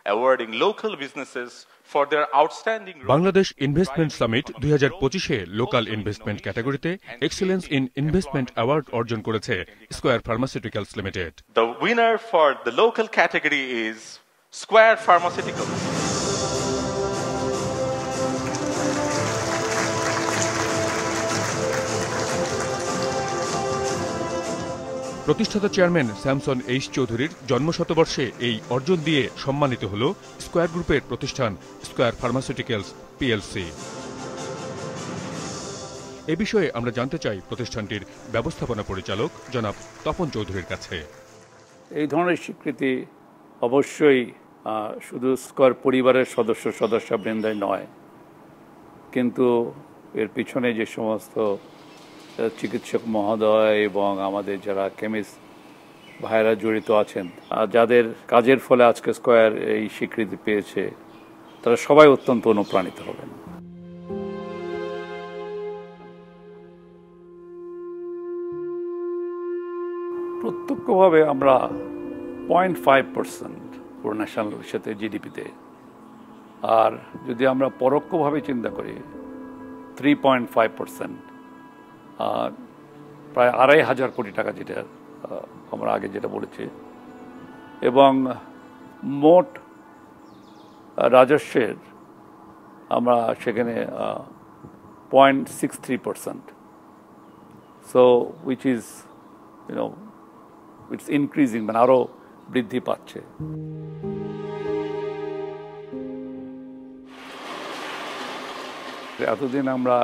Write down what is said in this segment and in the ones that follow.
awarding local businesses for their outstanding role. Bangladesh investment summit 2025-এ local investment ক্যাটাগরিতে excellence in investment award অর্জন করেছে Square Pharmaceuticals Limited. The winner for the local category is Square Pharmaceuticals. প্রতিষ্ঠাতা chairman Samson H চৌধুরীর জন্মশতবর্ষে এই অর্জন দিয়ে সম্মানিত হল স্কয়ার গ্রুপের প্রতিষ্ঠান স্কয়ার ফার্মাসিউটিক্যালস পিএলসি। এ বিষয়ে আমরা জানতে চাই প্রতিষ্ঠানটির ব্যবস্থাপনা পরিচালক জনাব তপন চৌধুরীর কাছে। এই ধরনের স্বীকৃতি অবশ্যই শুধু স্কয়ার পরিবারের সদস্যবৃন্দাই নয়, কিন্তু এর পিছনে যে সমস্ত চিকিৎসক মহোদয় এবং আমাদের যারা কেমিস্ট ভাইরা জড়িত আছেন, যাদের কাজের ফলে আজকে স্কয়ার এই স্বীকৃতি পেয়েছে, তারা সবাই অত্যন্ত অনুপ্রাণিত হবেন। প্রত্যক্ষভাবে আমরা 0.5% পুরো ন্যাশনাল সাথে জিডিপিতে, আর যদি আমরা পরোক্ষভাবে চিন্তা করি 3.5%, প্রায় 2,500 কোটি টাকা, যেটা আমরা আগে যেটা বলেছি, এবং মোট রাজস্বের আমরা সেখানে 0.63%, so which is it's increasing, মানে আরও বৃদ্ধি পাচ্ছে। এতদিন আমরা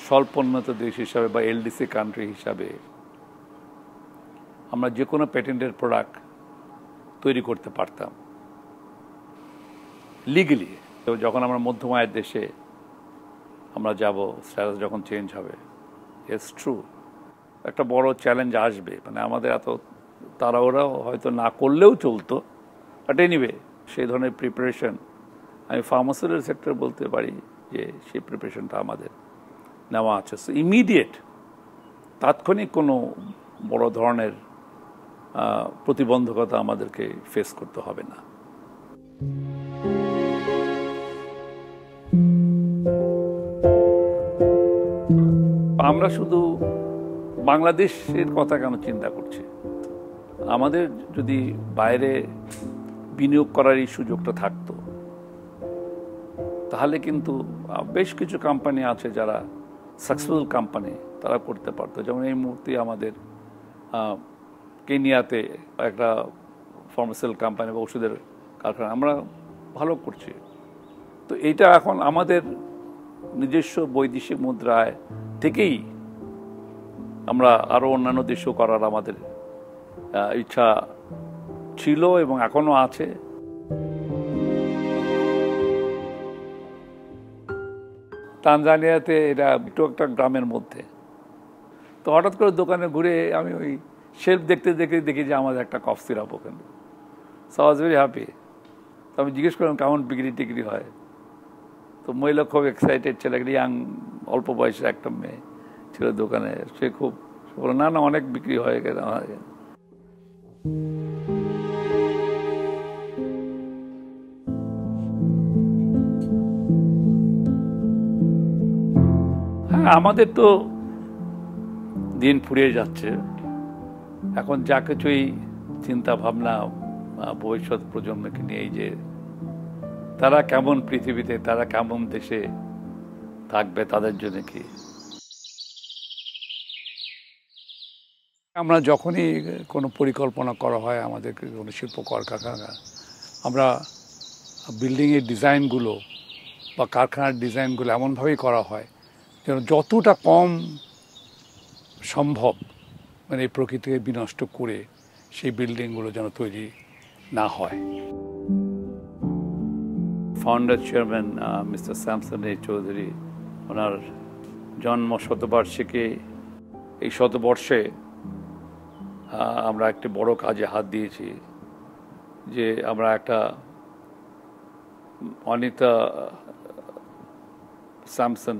স্বল্পোন্নত দেশ হিসাবে বা এলডিসি কান্ট্রি হিসাবে আমরা যে কোনো প্যাটেন্টের প্রোডাক্ট তৈরি করতে পারতাম লিগালি। তো যখন আমরা মধ্যম আয়ের দেশে আমরা যাব, স্ট্যাটাস যখন চেঞ্জ হবে, ইটস ট্রু একটা বড় চ্যালেঞ্জ আসবে। মানে আমাদের এত তাড়াহুড়াও হয়তো না করলেও চলতো, বাট এনিওয়ে সেই ধরনের প্রিপারেশন আমি ফার্মাসিউটিক্যাল সেক্টর বলতে পারি যে সেই প্রিপারেশনটা আমাদের নেওয়া আছে। সো ইমিডিয়েট তাৎক্ষণিক কোনো বড় ধরনের প্রতিবন্ধকতা আমাদেরকে ফেস করতে হবে না। আমরা শুধু বাংলাদেশের কথা কেন চিন্তা করছি, আমাদের যদি বাইরে বিনিয়োগ করার এই সুযোগটা থাকতো, তাহলে কিন্তু বেশ কিছু কোম্পানি আছে যারা সাকসেসফুল কোম্পানি, তারা করতে পারতো। যেমন এই মুহূর্তে আমাদের কেনিয়াতে একটা ফার্মাসিউটিক্যাল কোম্পানি বা ওষুধের কারখানা আমরা ভালো করছি। তো এইটা এখন আমাদের নিজস্ব বৈদেশিক মুদ্রায় থেকেই আমরা আরও অন্যান্য দেশেও করার আমাদের ইচ্ছা ছিল এবং এখনো আছে। তানজানিয়াতে এটা একটু একটা গ্রামের মধ্যে, তো হঠাৎ করে দোকানে ঘুরে আমি ওই শেলফ দেখতে দেখতে দেখি যে আমাদের একটা কফ সিরাপ ওখানে। So I was very happy. তো আমি জিজ্ঞেস করলাম কেমন বিক্রি টিক্রি হয়, তো মহিলা খুব এক্সাইটেড ছিল, একটা ইয়াং অল্প বয়সের একটা মেয়ে ছিল দোকানে, সে খুব বলল না না অনেক বিক্রি হয়ে গেছে। হ্যাঁ, আমাদের তো দিন ফুরিয়ে যাচ্ছে, এখন যা কিছুই চিন্তা ভাবনা ভবিষ্যৎ প্রজন্মকে নিয়ে, যে তারা কেমন পৃথিবীতে, তারা কেমন দেশে থাকবে, তাদের জন্য কি। আমরা যখনই কোনো পরিকল্পনা করা হয় আমাদের কোনো শিল্প কলকারখানা, আমরা বিল্ডিংয়ের ডিজাইনগুলো বা কারখানার ডিজাইনগুলো এমনভাবেই করা হয় যেন যতটা কম সম্ভব মানে এই প্রকৃতিকে বিনষ্ট করে সেই বিল্ডিংগুলো যেন তৈরি না হয়। Founder chairman mister Samson H Chowdhury, ওনার জন্ম শতবার্ষিকী, এই শতবর্ষে আমরা একটি বড় কাজে হাত দিয়েছি, যে আমরা একটা অনিতা স্যামসন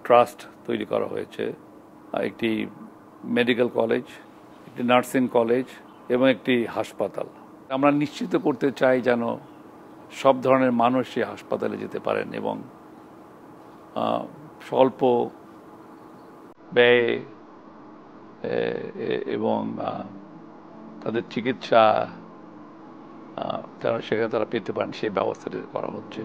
ট্রাস্ট তৈরি করা হয়েছে, একটি মেডিকেল কলেজ, একটি নার্সিং কলেজ এবং একটি হাসপাতাল। আমরা নিশ্চিত করতে চাই যেন সব ধরনের মানুষই হাসপাতালে যেতে পারেন এবং স্বল্প ব্যয়ে এবং তাদের চিকিৎসা সেখানে তারা পেতে পারেন সেই ব্যবস্থাটি করা হচ্ছে।